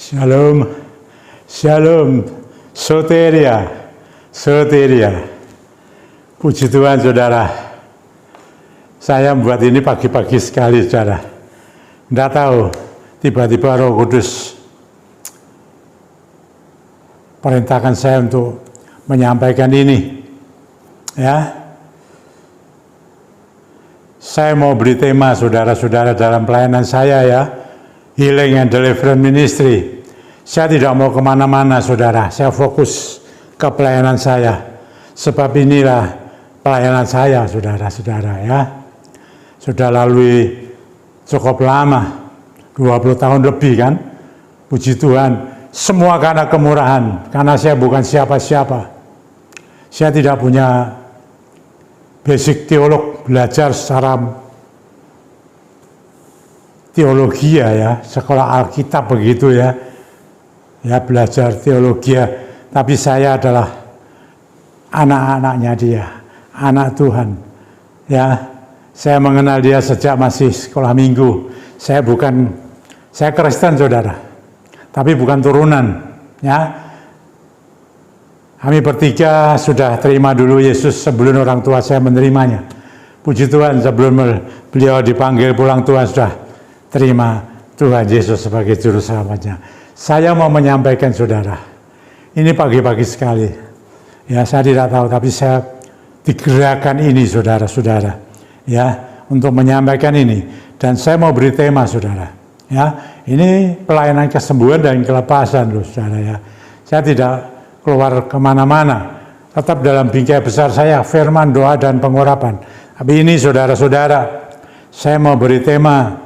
Shalom, shalom, soteria, soteria. Puji Tuhan saudara, saya membuat ini pagi-pagi sekali saudara. Tidak tahu, tiba-tiba Roh Kudus perintahkan saya untuk menyampaikan ini. Ya, saya mau beri tema saudara-saudara dalam pelayanan saya ya. Healing and Deliverance Ministry. Saya tidak mau kemana-mana saudara, saya fokus ke pelayanan saya. Sebab inilah pelayanan saya saudara-saudara ya. Sudah lalui cukup lama, 20 tahun lebih kan. Puji Tuhan, semua karena kemurahan, karena saya bukan siapa-siapa. Saya tidak punya basic teolog, belajar secara teologi ya, sekolah Alkitab begitu ya, belajar teologi, tapi saya adalah anak-anaknya dia, anak Tuhan, ya. Saya mengenal dia sejak masih sekolah minggu. Saya Kristen saudara, tapi bukan turunan, ya. Kami bertiga sudah terima dulu Yesus sebelum orang tua saya menerimanya. Puji Tuhan, sebelum beliau dipanggil pulang Tuhan sudah terima Tuhan Yesus sebagai juru selamatnya. Saya mau menyampaikan saudara, ini pagi-pagi sekali. Ya, saya tidak tahu, tapi saya digerakkan ini saudara-saudara, ya, untuk menyampaikan ini. Dan saya mau beri tema saudara, ya, ini pelayanan kesembuhan dan kelepasan loh saudara ya. Saya tidak keluar kemana-mana, tetap dalam bingkai besar saya, firman, doa, dan pengurapan. Tapi ini saudara-saudara, saya mau beri tema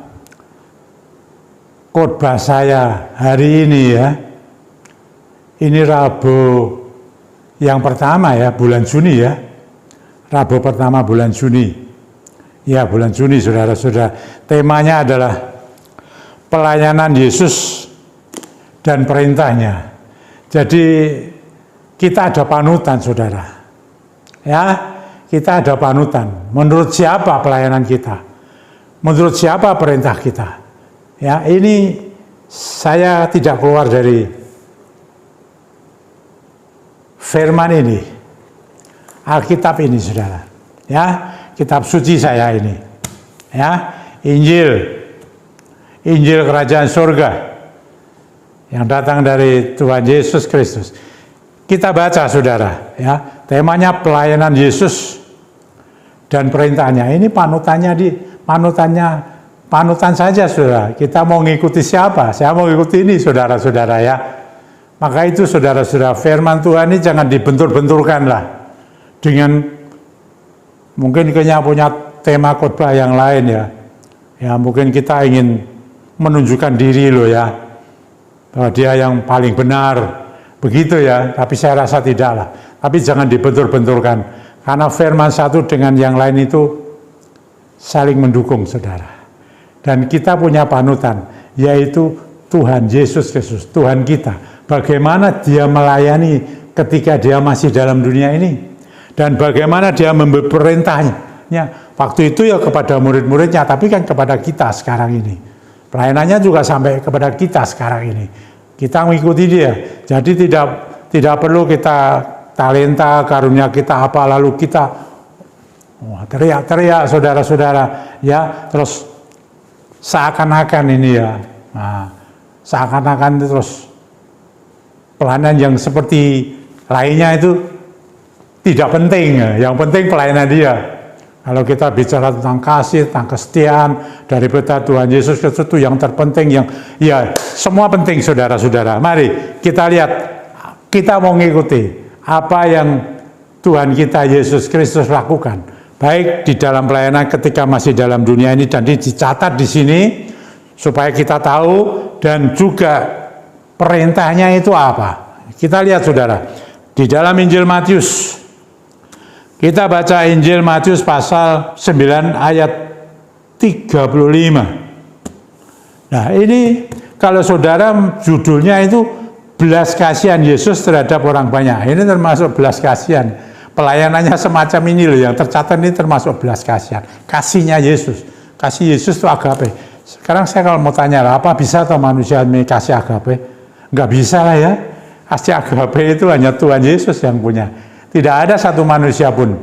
khotbah saya hari ini ya. Ini Rabu yang pertama ya, bulan Juni ya. Rabu pertama bulan Juni. Ya, bulan Juni saudara-saudara. Temanya adalah pelayanan Yesus dan perintahnya. Jadi kita ada panutan saudara. Ya, kita ada panutan. Menurut siapa pelayanan kita? Menurut siapa perintah kita? Ya, ini saya tidak keluar dari firman ini, Alkitab ini, saudara. Ya, kitab suci saya ini. Ya, Injil Kerajaan Surga yang datang dari Tuhan Yesus Kristus. Kita baca, saudara. Ya, temanya pelayanan Yesus dan perintahnya. Ini panutan saja saudara, kita mau ngikuti siapa? Saya mau ngikuti ini saudara-saudara ya. Maka itu saudara-saudara, firman Tuhan ini jangan dibentur-benturkan lah dengan mungkin punya tema khotbah yang lain ya. Ya mungkin kita ingin menunjukkan diri loh ya, bahwa dia yang paling benar begitu ya. Tapi saya rasa tidak lah. Tapi jangan dibentur-benturkan, karena firman satu dengan yang lain itu saling mendukung saudara. Dan kita punya panutan, yaitu Tuhan Yesus Kristus, Tuhan kita. Bagaimana dia melayani ketika dia masih dalam dunia ini. Dan bagaimana dia memberi perintahnya. Waktu itu ya kepada murid-muridnya, tapi kan kepada kita sekarang ini. Pelayanannya juga sampai kepada kita sekarang ini. Kita mengikuti dia. Jadi tidak perlu kita talenta, karunia kita apa, lalu kita teriak-teriak saudara-saudara. Ya, terus seakan-akan ini ya, seakan-akan terus pelayanan yang seperti lainnya itu tidak penting. Yang penting pelayanan dia. Kalau kita bicara tentang kasih, tentang kesetiaan dari berita Tuhan Yesus Kristus itu yang terpenting, yang ya semua penting saudara-saudara. Mari kita lihat, kita mau mengikuti apa yang Tuhan kita Yesus Kristus lakukan. Baik di dalam pelayanan ketika masih dalam dunia ini, dan dicatat di sini supaya kita tahu, dan juga perintahnya itu apa. Kita lihat saudara, di dalam Injil Matius, kita baca Injil Matius pasal 9 ayat 35. Nah ini kalau saudara judulnya itu belas kasihan Yesus terhadap orang banyak. Ini termasuk belas kasihan. Pelayanannya semacam ini loh, yang tercatat ini termasuk belas kasihan. Kasihnya Yesus. Kasih Yesus itu agape. Sekarang saya kalau mau tanya, apa bisa atau manusia kasih agape? Nggak bisa lah ya. Kasih agape itu hanya Tuhan Yesus yang punya. Tidak ada satu manusia pun.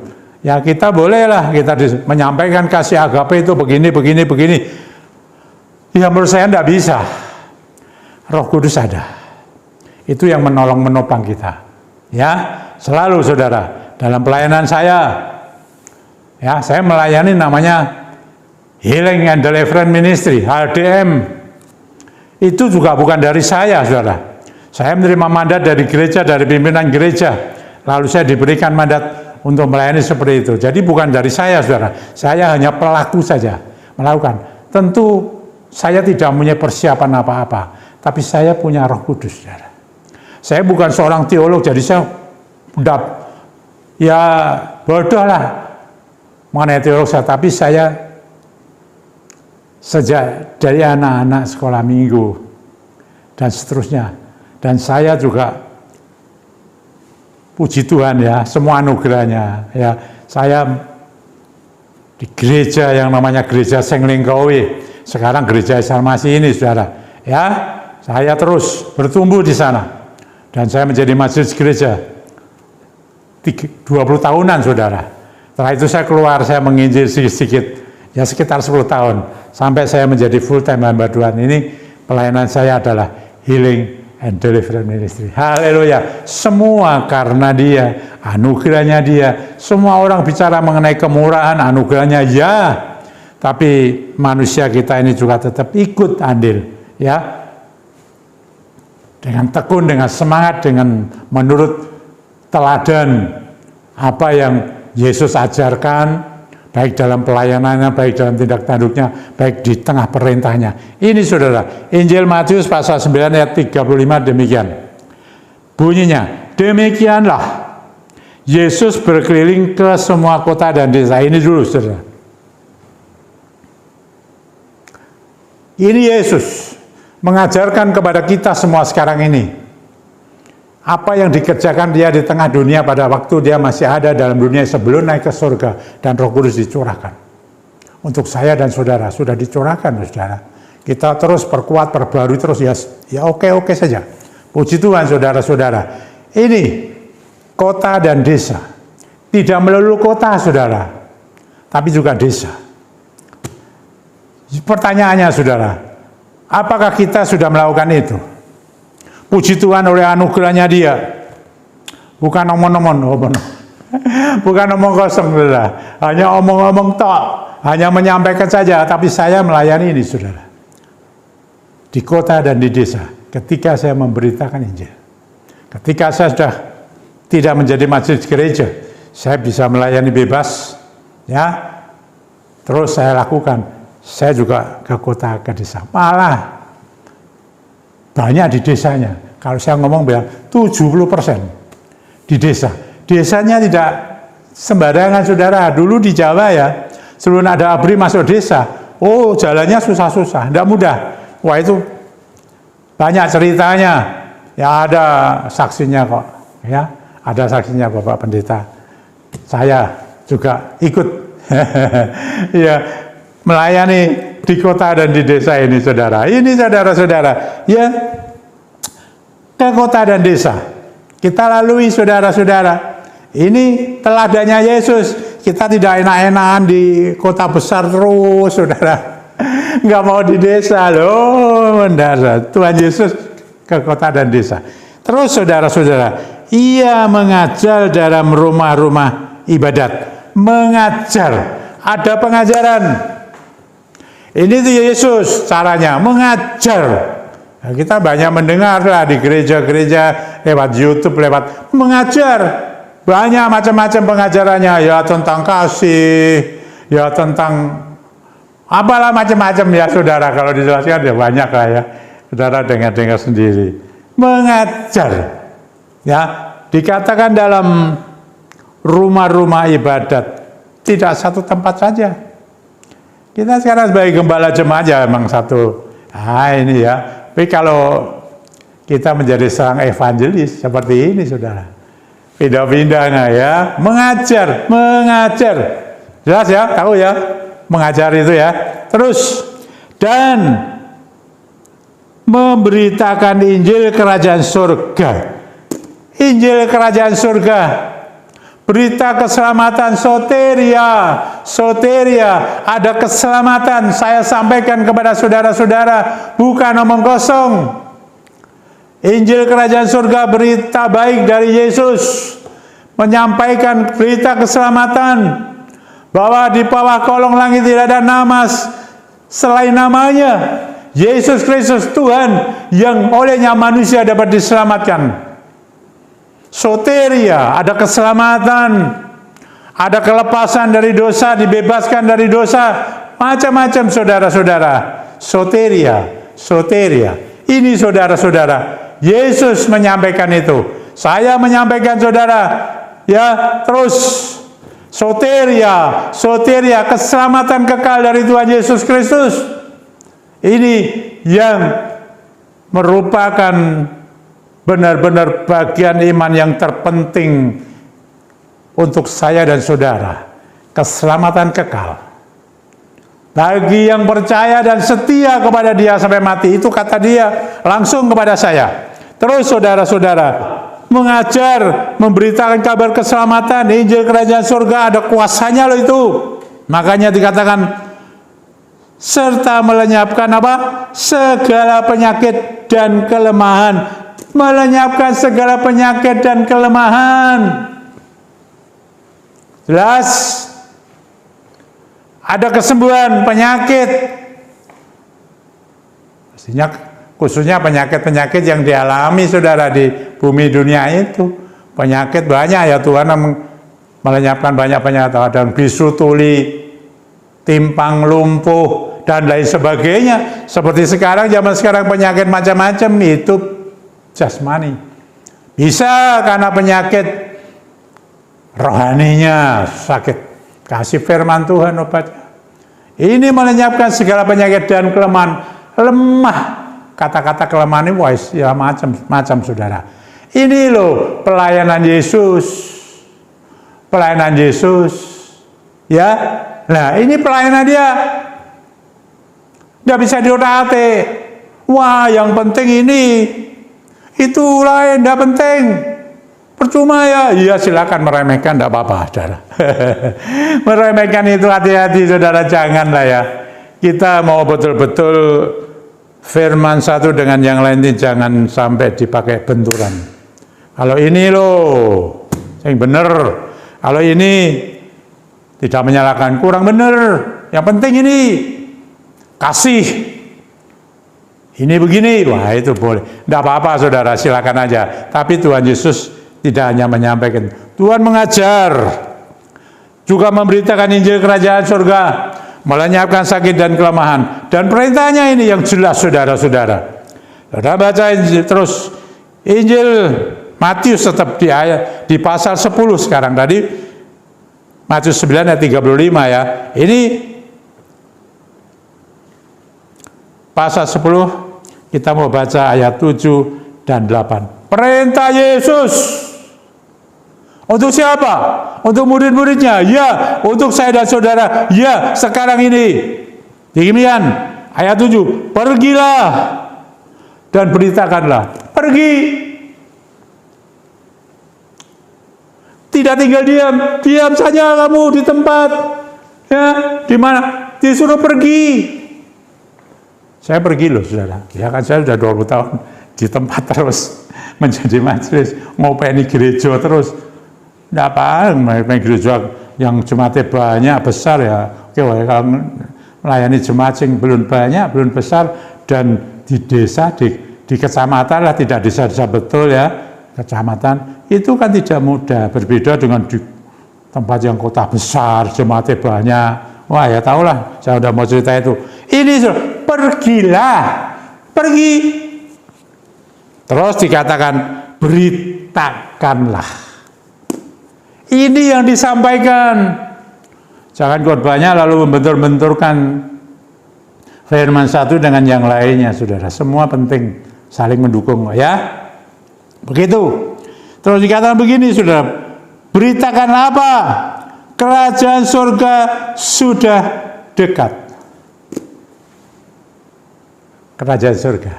Ya kita bolehlah kita menyampaikan kasih agape itu begini. Ya menurut saya tidak bisa. Roh Kudus ada. Itu yang menopang kita. Ya, selalu saudara. Dalam pelayanan saya melayani namanya Healing and Deliverance Ministry, HDM. Itu juga bukan dari saya, saudara. Saya menerima mandat dari gereja, dari pimpinan gereja. Lalu saya diberikan mandat untuk melayani seperti itu. Jadi bukan dari saya, saudara. Saya hanya pelaku saja melakukan. Tentu saya tidak punya persiapan apa-apa. Tapi saya punya Roh Kudus, saudara. Saya bukan seorang teolog, jadi saya udah ya bodoh lah mengenai teolog saya. Tapi saya sejak dari anak-anak sekolah minggu dan seterusnya. Dan saya juga puji Tuhan ya, semua anugerahnya ya. Saya di gereja yang namanya Gereja Senglingkowe, sekarang Gereja Salmasi ini, saudara. Ya, saya terus bertumbuh di sana. Dan saya menjadi majelis gereja 20 tahunan, saudara. Setelah itu saya keluar, saya menginjil sedikit-sedikit. Ya sekitar 10 tahun. Sampai saya menjadi full time hamba Tuhan. Ini pelayanan saya adalah Healing and Deliverance Ministry. Haleluya. Semua karena Dia, anugerahnya Dia. Semua orang bicara mengenai kemurahan, anugerahnya ya. Tapi manusia kita ini juga tetap ikut andil, ya. Dengan tekun, dengan semangat, dengan menurut teladan apa yang Yesus ajarkan, baik dalam pelayanannya, baik dalam tindak tanduknya, baik di tengah perintahnya. Ini saudara, Injil Matius pasal 9 ayat 35 demikian. Bunyinya, demikianlah Yesus berkeliling ke semua kota dan desa. Ini dulu saudara. Ini Yesus mengajarkan kepada kita semua sekarang ini. Apa yang dikerjakan Dia di tengah dunia pada waktu Dia masih ada dalam dunia sebelum naik ke surga dan Roh Kudus dicurahkan. Untuk saya dan saudara sudah dicurahkan, saudara. Kita terus perkuat, perbarui terus ya oke saja. Puji Tuhan, saudara-saudara. Ini kota dan desa. Tidak melulu kota, saudara, tapi juga desa. Pertanyaannya, saudara, apakah kita sudah melakukan itu? Puji Tuhan oleh anugerahnya Dia. Bukan omong-omong. Bukan omong kosong, saudara. Hanya omong-omong tok. Hanya menyampaikan saja. Tapi saya melayani ini, saudara. Di kota dan di desa. Ketika saya memberitakan Injil. Ketika saya sudah tidak menjadi majelis gereja. Saya bisa melayani bebas. Ya. Terus saya lakukan. Saya juga ke kota, ke desa. Malah banyak di desanya. Kalau saya ngomong bilang 70% di desa. Desanya tidak sembarangan, saudara. Dulu di Jawa ya, sebelum ada ABRI masuk desa, jalannya susah-susah, tidak mudah. Wah itu banyak ceritanya. Ya ada saksinya kok. Ya ada saksinya Bapak Pendeta. Saya juga ikut. Ya melayani di kota dan di desa ini, saudara. Ini saudara-saudara, ya ke kota dan desa kita lalui, saudara-saudara. Ini teladannya Yesus. Kita tidak enak-enakan di kota besar terus, saudara. Nggak mau di desa loh, mendarat. Tuhan Yesus ke kota dan desa. Terus saudara-saudara, Ia mengajar dalam rumah-rumah ibadat. Mengajar, ada pengajaran. Ini tuh Yesus caranya, mengajar. Nah, kita banyak mendengar lah di gereja-gereja, lewat YouTube, lewat mengajar. Banyak macam-macam pengajarannya, ya tentang kasih, ya tentang apalah macam-macam ya saudara. Kalau dijelaskan ya banyak lah ya. Saudara dengar-dengar sendiri. Mengajar. Ya, dikatakan dalam rumah-rumah ibadat, tidak satu tempat saja. Kita sekarang sebagai gembala jemaat memang satu. Ini ya. Tapi kalau kita menjadi seorang evangelis seperti ini, saudara, pindah-pindah ya, mengajar. Jelas ya, tahu ya, mengajar itu ya. Terus dan memberitakan Injil kerajaan surga. Injil kerajaan surga, berita keselamatan, soteria, soteria, ada keselamatan. Saya sampaikan kepada saudara-saudara, bukan omong kosong. Injil kerajaan surga, berita baik dari Yesus, menyampaikan berita keselamatan, bahwa di bawah kolong langit tidak ada nama selain namanya, Yesus Kristus Tuhan, yang olehnya manusia dapat diselamatkan. Soteria, ada keselamatan, ada kelepasan dari dosa, dibebaskan dari dosa, macam-macam saudara-saudara. Soteria, soteria. Ini saudara-saudara, Yesus menyampaikan itu. Saya menyampaikan saudara, ya terus. Soteria, soteria, keselamatan kekal dari Tuhan Yesus Kristus. Ini yang merupakan benar-benar bagian iman yang terpenting untuk saya dan saudara. Keselamatan kekal. Bagi yang percaya dan setia kepada Dia sampai mati, itu kata Dia langsung kepada saya. Terus saudara-saudara, mengajar, memberitakan kabar keselamatan, Injil kerajaan surga, ada kuasanya loh itu. Makanya dikatakan, serta melenyapkan apa? Segala penyakit dan kelemahan. Melenyapkan segala penyakit dan kelemahan. Jelas? Ada kesembuhan penyakit. Pastinya khususnya penyakit-penyakit yang dialami saudara di bumi dunia itu. Penyakit banyak ya, Tuhan melenyapkan banyak penyakit. Ada bisu tuli, timpang lumpuh, dan lain sebagainya. Seperti sekarang, zaman sekarang penyakit macam-macam itu jasmani. Bisa karena penyakit rohaninya sakit. Kasih firman Tuhan obatnya. Ini melenyapkan segala penyakit dan kelemahan. Lemah. Kata-kata kelemahan ini ya macam-macam saudara. Ini loh pelayanan Yesus. Pelayanan Yesus. Ya. Nah ini pelayanan Dia. Nggak bisa diotak-atik. Wah yang penting ini. Itu lain, tidak penting. Percuma ya. Iya silakan meremehkan, tidak apa-apa saudara. Meremehkan itu hati-hati saudara, janganlah ya. Kita mau betul-betul firman satu dengan yang lain ini jangan sampai dipakai benturan. Kalau ini loh, yang benar. Kalau ini tidak menyalahkan, kurang benar. Yang penting ini kasih. Ini begini, wah itu boleh. Tidak apa-apa saudara, silakan aja. Tapi Tuhan Yesus tidak hanya menyampaikan. Tuhan mengajar. Juga memberitakan Injil kerajaan surga. Melenyapkan sakit dan kelemahan. Dan perintahnya ini yang jelas saudara-saudara. Saudara baca terus Injil Matius tetap di pasal 10 sekarang. Tadi Matius 9 ayat 35 ya. Ini pasal 10 kita mau baca ayat 7 dan 8. Perintah Yesus. Untuk siapa? Untuk murid-muridnya? Ya. Untuk saya dan saudara? Ya. Sekarang ini. Demikian. Ayat 7. Pergilah dan beritakanlah. Pergi. Tidak tinggal diam. Diam saja kamu di tempat. Ya. Di mana? Disuruh pergi. Saya pergi loh saudara, ya kan saya sudah 20 tahun di tempat terus menjadi majelis, ngopeni gereja terus. Tidak apa, gereja yang jemaatnya banyak, besar ya. Oke, kalau melayani jemaat yang belum banyak, belum besar, dan di desa, di kecamatan lah, tidak desa-desa betul ya, kecamatan, itu kan tidak mudah, berbeda dengan di tempat yang kota besar, jemaatnya banyak. Wah ya tahulah, saya udah mau cerita itu. Ini pergilah, pergi. Terus dikatakan beritakanlah. Ini yang disampaikan. Jangan khotbahnya lalu membentur-benturkan firman satu dengan yang lainnya, saudara. Semua penting, saling mendukung, ya. Begitu. Terus dikatakan begini, saudara. Beritakanlah apa? Kerajaan surga sudah dekat. Kerajaan surga.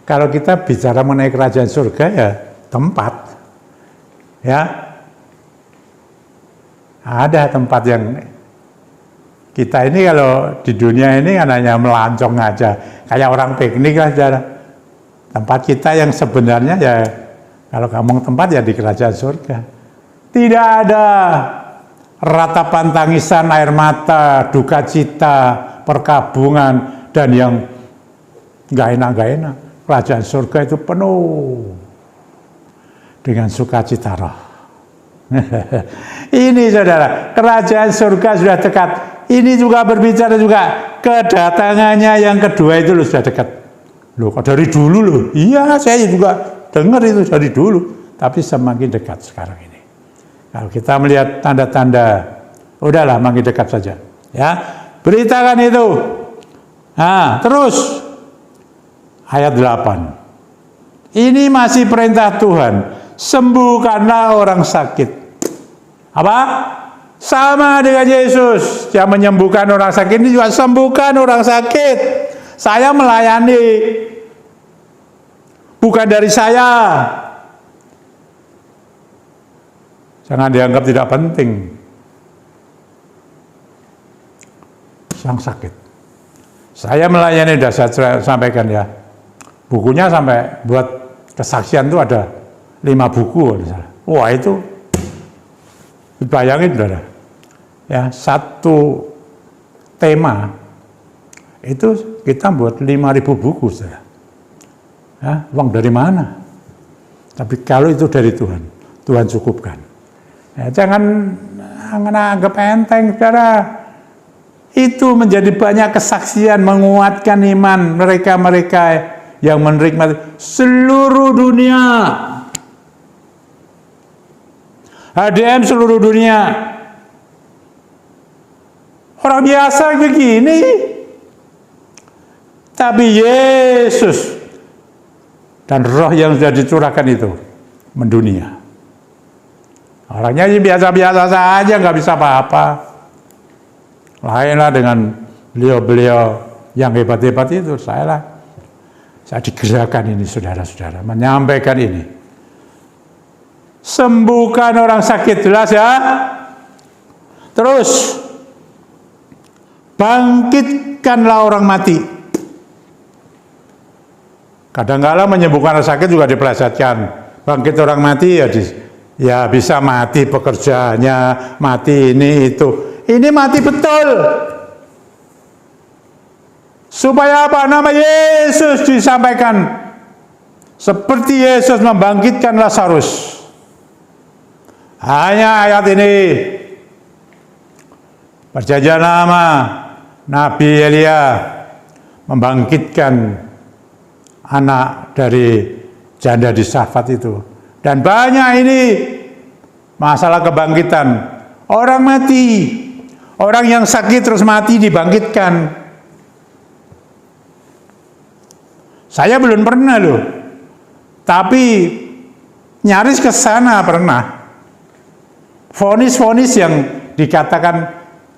Kalau kita bicara mengenai kerajaan surga ya tempat. Ya. Ada tempat yang kita ini kalau di dunia ini kan hanya melancong aja. Kayak orang piknik lah saudara. Tempat kita yang sebenarnya ya kalau ngomong tempat ya di kerajaan surga. Tidak ada ratapan tangisan, air mata, duka cita, perkabungan, dan yang gak enak. Kerajaan surga itu penuh dengan sukacita roh. Ini saudara, kerajaan surga sudah dekat. Ini juga berbicara juga kedatangannya yang kedua itu sudah dekat. Loh, kok dari dulu loh? Iya, saya juga dengar itu dari dulu. Tapi semakin dekat sekarang ini. Kalau kita melihat tanda-tanda, udahlah makin dekat saja. Ya, beritakan itu. Nah, terus ayat 8. Ini masih perintah Tuhan. Sembuhkanlah orang sakit. Apa? Sama dengan Yesus yang menyembuhkan orang sakit, ini juga sembuhkan orang sakit. Saya melayani. Bukan dari saya. Jangan dianggap tidak penting. Sang sakit. Saya melayani, sudah saya sampaikan ya. Bukunya sampai buat kesaksian itu ada 5 buku. Wah itu, bayangin saudara. Ya, satu tema itu kita buat 5.000 buku saudara. Ya, uang dari mana? Tapi kalau itu dari Tuhan, Tuhan cukupkan. Ya, jangan anggap enteng saudara. Itu menjadi banyak kesaksian menguatkan iman mereka-mereka yang menikmati seluruh dunia. HDM seluruh dunia. Orang biasa begini. Tapi Yesus dan roh yang sudah dicurahkan itu mendunia. Orangnya biasa-biasa saja, nggak bisa apa-apa. Lainlah dengan beliau-beliau yang hebat-hebat itu, saya digerakkan ini saudara-saudara, menyampaikan ini. Sembuhkan orang sakit, jelas ya. Terus, bangkitkanlah orang mati. Kadang-kadang menyembuhkan orang sakit juga dipelesetkan. Bangkit orang mati ya bisa mati pekerjaannya, mati ini itu. Ini mati betul. Supaya apa? Nama Yesus disampaikan. Seperti Yesus membangkitkan Lazarus. Hanya ayat ini. Perjanjian Lama, Nabi Elia membangkitkan anak dari janda di Safat itu. Dan banyak ini masalah kebangkitan. Orang mati. Orang yang sakit terus mati dibangkitkan. Saya belum pernah loh. Tapi nyaris ke sana pernah. Vonis-vonis yang dikatakan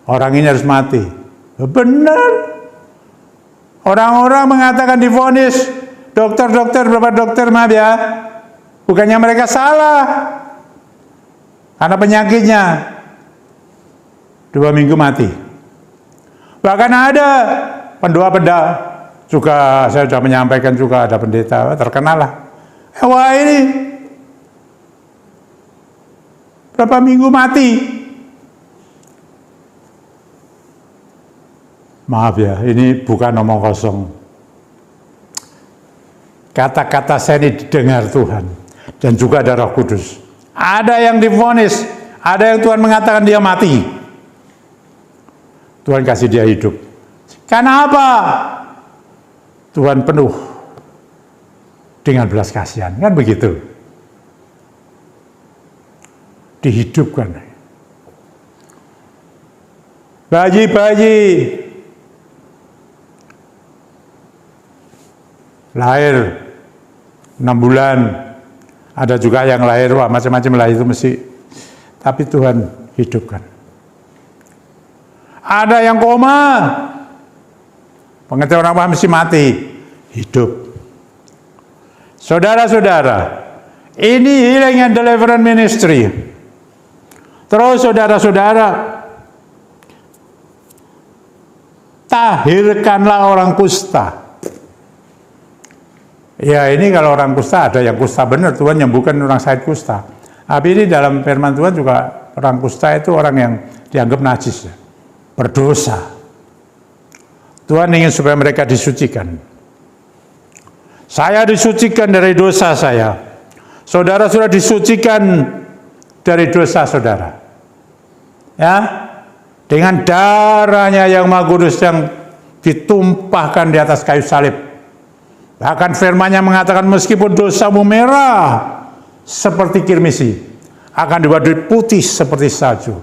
orang ini harus mati. Benar. Orang-orang mengatakan divonis. Dokter-dokter, beberapa dokter maaf ya. Bukannya mereka salah. Karena penyakitnya. 2 minggu mati. Bahkan ada pendeta juga, saya sudah menyampaikan juga, ada pendeta terkenal lah. Wah ini berapa minggu mati. Maaf ya, ini bukan omong kosong. Kata-kata saya ini didengar Tuhan. Dan juga ada Roh Kudus. Ada yang divonis, ada yang Tuhan mengatakan dia mati. Tuhan kasih dia hidup. Karena apa? Tuhan penuh dengan belas kasihan. Kan begitu. Dihidupkan. Bayi-bayi lahir 6 bulan. Ada juga yang lahir, wah macam-macam lah itu mesti. Tapi Tuhan hidupkan. Ada yang koma. Pengertian orang mesti mati. Hidup. Saudara-saudara, ini Healing and Deliverance Ministry. Terus saudara-saudara, tahirkanlah orang kusta. Ya, ini kalau orang kusta, ada yang kusta benar, Tuhan nyembuhkan orang sakit kusta. Tapi ini dalam firman Tuhan juga, orang kusta itu orang yang dianggap najis, berdosa. Tuhan ingin supaya mereka disucikan. Saya disucikan dari dosa saya. Saudara sudah disucikan dari dosa saudara. Ya, dengan darahnya yang Maha Kudus yang ditumpahkan di atas kayu salib. Bahkan firman-Nya mengatakan meskipun dosamu merah seperti kirmisi, akan dibuat putih seperti salju.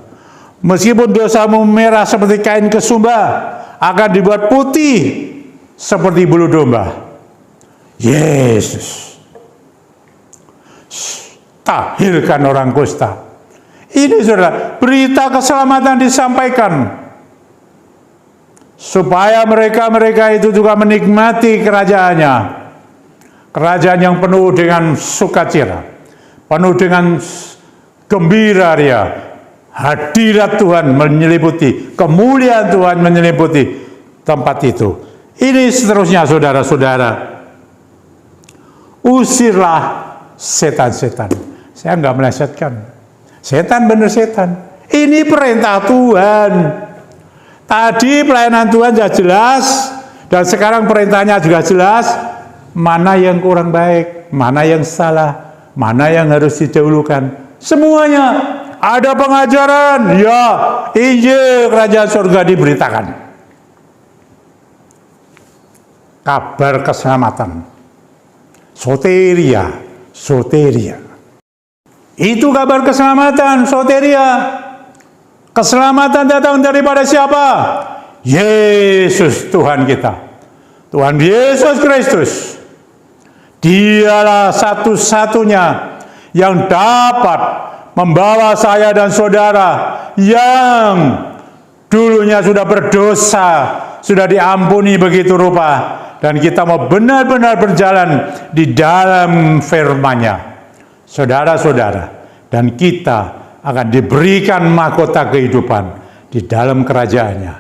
Meskipun dosamu merah seperti kain kesumba, akan dibuat putih seperti bulu domba. Yesus tahirkan orang kusta. Ini saudara, berita keselamatan disampaikan supaya mereka itu juga menikmati kerajaannya. Kerajaan yang penuh dengan sukacita, penuh dengan gembira ria. Hadirat Tuhan menyeliputi, kemuliaan Tuhan menyeliputi tempat itu. Ini seterusnya saudara-saudara. Usirlah setan-setan. Saya nggak melesetkan. Setan bener setan. Ini perintah Tuhan. Tadi pelayanan Tuhan sudah jelas, dan sekarang perintahnya juga jelas. Mana yang kurang baik, mana yang salah, mana yang harus didahulukan. Semuanya ada pengajaran. Ya, Injil Kerajaan Surga diberitakan. Kabar keselamatan. Soteria. Itu kabar keselamatan, soteria. Keselamatan datang daripada siapa? Yesus Tuhan kita. Tuhan Yesus Kristus. Dialah satu-satunya yang dapat membawa saya dan saudara yang dulunya sudah berdosa, sudah diampuni begitu rupa. Dan kita mau benar-benar berjalan di dalam firman-Nya. Saudara-saudara, dan kita akan diberikan mahkota kehidupan di dalam kerajaan-Nya.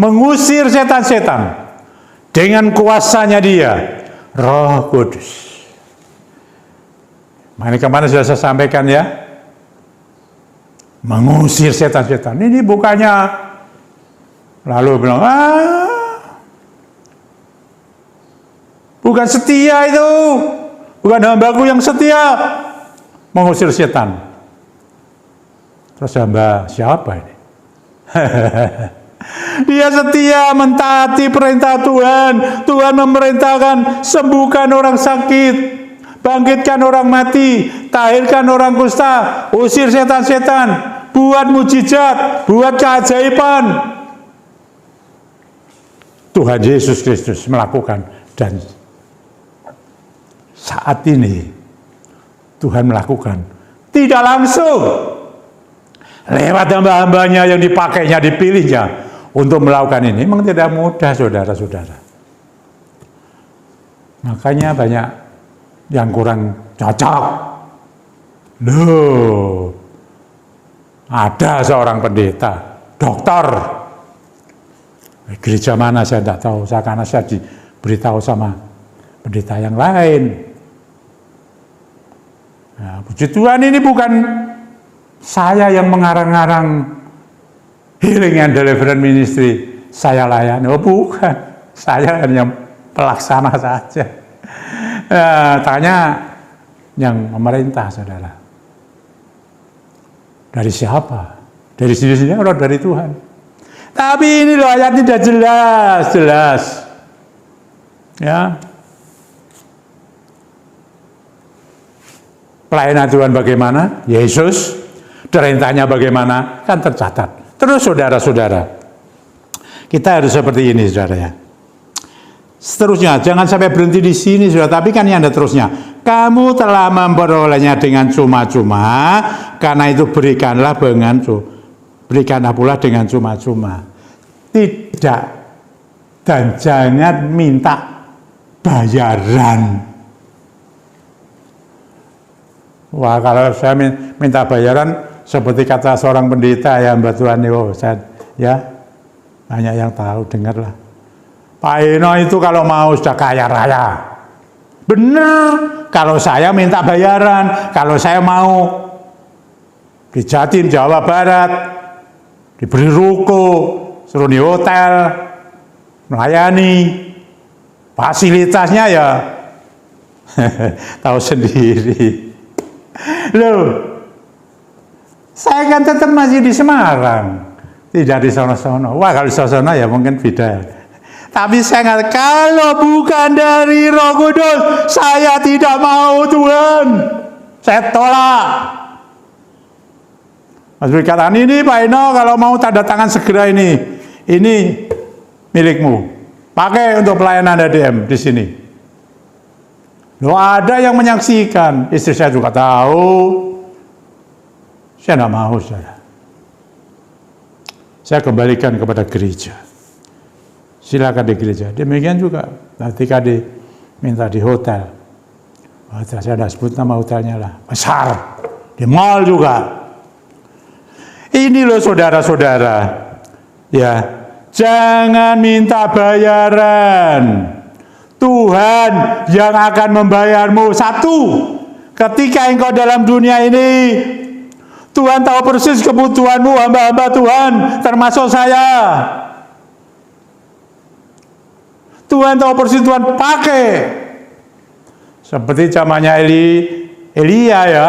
Mengusir setan-setan dengan kuasanya Dia, Roh Kudus. Ini kemarin sudah saya sampaikan ya. Mengusir setan-setan. Ini bukannya lalu bilang, bukan setia itu, bukan hambaku yang setia mengusir setan. Terus hamba siapa ini? Dia setia mentaati perintah Tuhan. Tuhan memerintahkan sembuhkan orang sakit, bangkitkan orang mati, tahirkan orang kusta, usir setan-setan, buat mujizat, buat keajaiban. Tuhan Yesus Kristus melakukan, dan saat ini Tuhan melakukan tidak langsung lewat hamba-hambanya yang dipakainya, dipilihnya untuk melakukan ini. Memang tidak mudah saudara-saudara. Makanya banyak yang kurang cocok. Loh, ada seorang pendeta, dokter, gereja mana saya tidak tahu, karena saya diberitahu sama pendeta yang lain. Nah, puji Tuhan, ini bukan saya yang mengarang-arang Healing and Deliverance Ministry saya layani. Oh bukan, saya hanya pelaksana saja. Tanya yang memerintah saudara. Dari siapa? Dari sini-sini atau dari Tuhan? Tapi ini loh ayat tidak jelas. Ya. Pelayanan Tuhan bagaimana? Yesus. Perintahnya bagaimana? Kan tercatat. Terus saudara-saudara, kita harus seperti ini saudara ya. Seterusnya, jangan sampai berhenti di sini saudara, tapi kan yang ada terusnya. Kamu telah memperolehnya dengan cuma-cuma, karena itu berikanlah pula dengan cuma-cuma. Tidak, dan jangan minta bayaran. Wah, kalau saya minta bayaran seperti kata seorang pendeta ya Mbak Tuhan, ya banyak yang tahu, dengarlah. Pak Eno itu kalau mau sudah kaya raya. Benar, kalau saya minta bayaran, kalau saya mau di Jatim, Jawa Barat, diberi ruko, suruh di hotel, melayani, fasilitasnya ya tahu sendiri. Loh, saya kan tetap masih di Semarang, tidak di sono-sono. Wah, kalau di sono ya mungkin beda. Tapi saya nggak, kalau bukan dari Roh Kudus, saya tidak mau Tuhan. Saya tolak. Mas berkata, ini Pak Eno kalau mau tanda tangan segera ini milikmu. Pakai untuk pelayanan ADM di sini. Loh, ada yang menyaksikan, istri saya juga tahu. Saya tidak mau, saudara. Saya kembalikan kepada gereja. Silakan di gereja. Demikian juga ketika diminta di hotel. Hotel, saya tidak sebut nama hotelnya lah. Besar. Di mall juga. Ini loh saudara-saudara. Ya, jangan minta bayaran. Tuhan yang akan membayarmu. Satu, ketika engkau dalam dunia ini, Tuhan tahu persis kebutuhanmu, hamba-hamba Tuhan, termasuk saya. Tuhan tahu persis, Tuhan pakai. Seperti zamannya Elia ya,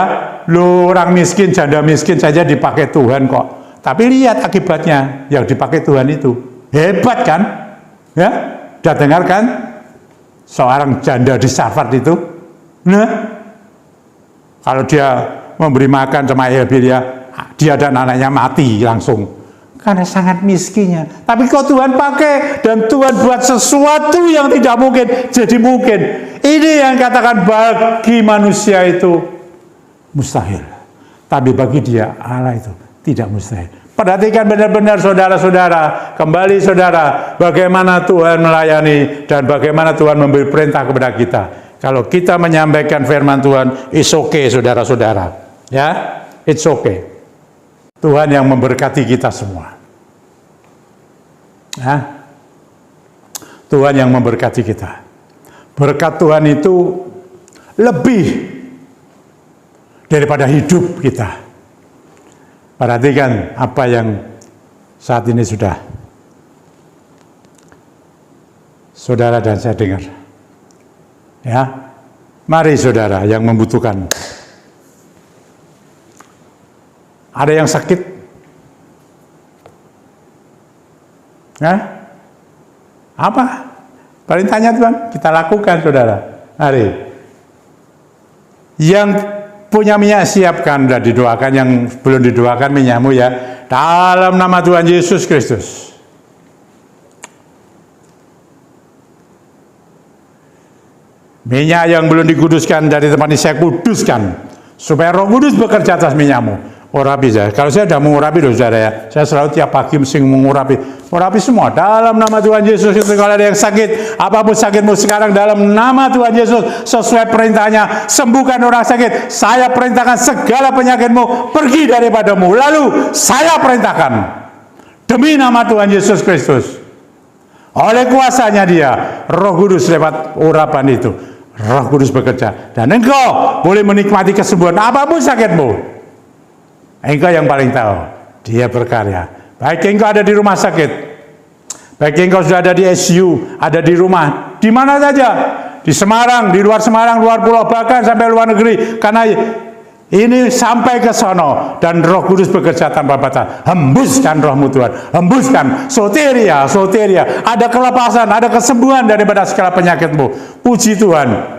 lo orang miskin, janda miskin saja dipakai Tuhan kok. Tapi lihat akibatnya, yang dipakai Tuhan itu. Hebat kan? Ya, sudah dengar kan? Seorang janda di Safat itu, nah, kalau dia memberi makan sama Elia, dia dan anaknya mati langsung, karena sangat miskinnya. Tapi kok Tuhan pakai, dan Tuhan buat sesuatu yang tidak mungkin jadi mungkin. Ini yang katakan bagi manusia itu mustahil, tapi bagi dia Allah itu tidak mustahil. Perhatikan benar-benar saudara-saudara, kembali saudara, bagaimana Tuhan melayani dan bagaimana Tuhan memberi perintah kepada kita. Kalau kita menyampaikan firman Tuhan, it's okay saudara-saudara. Ya, it's okay. Tuhan yang memberkati kita semua. Ya? Tuhan yang memberkati kita. Berkat Tuhan itu lebih daripada hidup kita. Perhatikan apa yang saat ini sudah saudara dan saya dengar. Ya, mari saudara yang membutuhkan. Ada yang sakit? Ya? Apa? Perintahnya Tuhan, kita lakukan saudara. Mari. Yang punya minyak siapkan, sudah didoakan. Yang belum didoakan minyakmu ya, dalam nama Tuhan Yesus Kristus. Minyak yang belum dikuduskan dari tempat ini saya kuduskan, supaya Roh Kudus bekerja atas minyakmu. Urapi saya. Kalau saya sudah mengurapi loh saudara ya, saya selalu tiap pagi mesti mengurapi. Urapi semua dalam nama Tuhan Yesus. Kalau ada yang sakit, apapun sakitmu sekarang dalam nama Tuhan Yesus, sesuai perintahnya, sembuhkan orang sakit. Saya perintahkan segala penyakitmu pergi daripadamu. Lalu saya perintahkan demi nama Tuhan Yesus Kristus, oleh kuasanya dia, Roh Kudus lewat urapan itu, Roh Kudus bekerja, dan engkau boleh menikmati kesembuhan apapun sakitmu. Engkau yang paling tahu, dia berkarya. Baik engkau ada di rumah sakit, baik engkau sudah ada di ICU, ada di rumah, di mana saja, di Semarang, di luar Semarang, luar pulau, bahkan sampai luar negeri, karena ini sampai ke sono, dan Roh Kudus bekerja tanpa batas. Hembuskan rohmu Tuhan, hembuskan soteria, ada kelepasan, ada kesembuhan daripada segala penyakitmu. Puji Tuhan.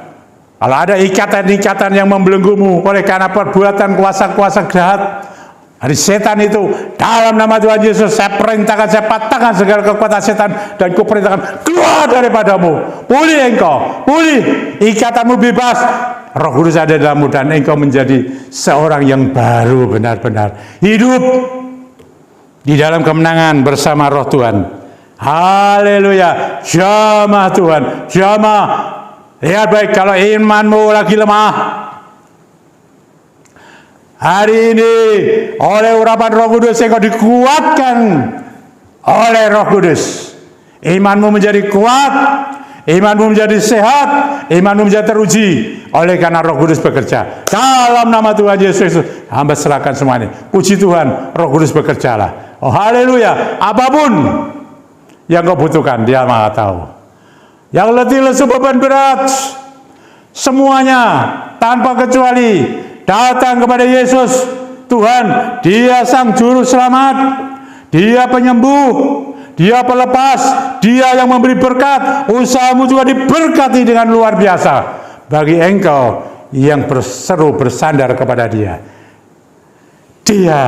Kalau ada ikatan-ikatan yang membelenggumu oleh karena perbuatan kuasa-kuasa jahat dari setan itu, dalam nama Tuhan Yesus saya perintahkan, saya patahkan segala kekuatan setan, dan kuperintahkan keluar daripadamu. Pulih engkau, pulih, ikatanmu bebas. Roh Kudus ada dalammu dan engkau menjadi seorang yang baru, benar-benar hidup di dalam kemenangan bersama Roh Tuhan. Haleluya, jamah Tuhan, jamah. Lihat baik, kalau imanmu lagi lemah, Hari ini oleh urapan Roh Kudus engkau dikuatkan oleh Roh Kudus. Imanmu menjadi kuat, imanmu menjadi sehat, imanmu menjadi teruji oleh karena Roh Kudus bekerja. Dalam nama Tuhan Yesus Kristus, hamba serahkan semuanya. Puji Tuhan, Roh Kudus bekerjalah. Oh haleluya, apapun yang kau butuhkan, Dia Maha tahu. Yang letih lesu beban berat, semuanya tanpa kecuali datang kepada Yesus. Tuhan, Dia Sang Juru Selamat, Dia penyembuh, Dia pelepas, Dia yang memberi berkat. Usahamu juga diberkati dengan luar biasa bagi engkau yang berseru bersandar kepada Dia. Dia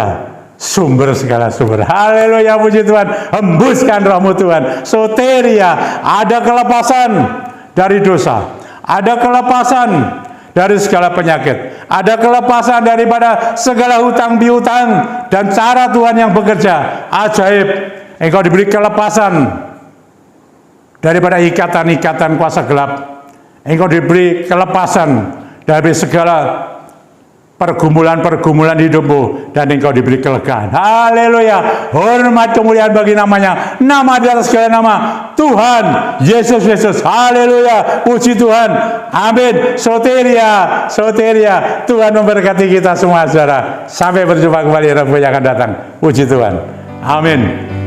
sumber segala sumber. Haleluya, puji Tuhan. Hembuskan rohmu Tuhan. Soteria, ada kelepasan dari dosa, ada kelepasan dari segala penyakit, ada kelepasan daripada segala hutang piutang, dan cara Tuhan yang bekerja ajaib. Engkau diberi kelepasan daripada ikatan-ikatan kuasa gelap. Engkau diberi kelepasan dari segala pergumulan-pergumulan hidupmu, dan engkau diberi kelegaan. Haleluya, hormat kemuliaan bagi namanya, nama di atas segala nama, Tuhan Yesus Kristus. Haleluya, puji Tuhan, amin. Soteria, soteria. Tuhan memberkati kita semua saudara. Sampai berjumpa kembali Rabu yang akan datang. Puji Tuhan, amin.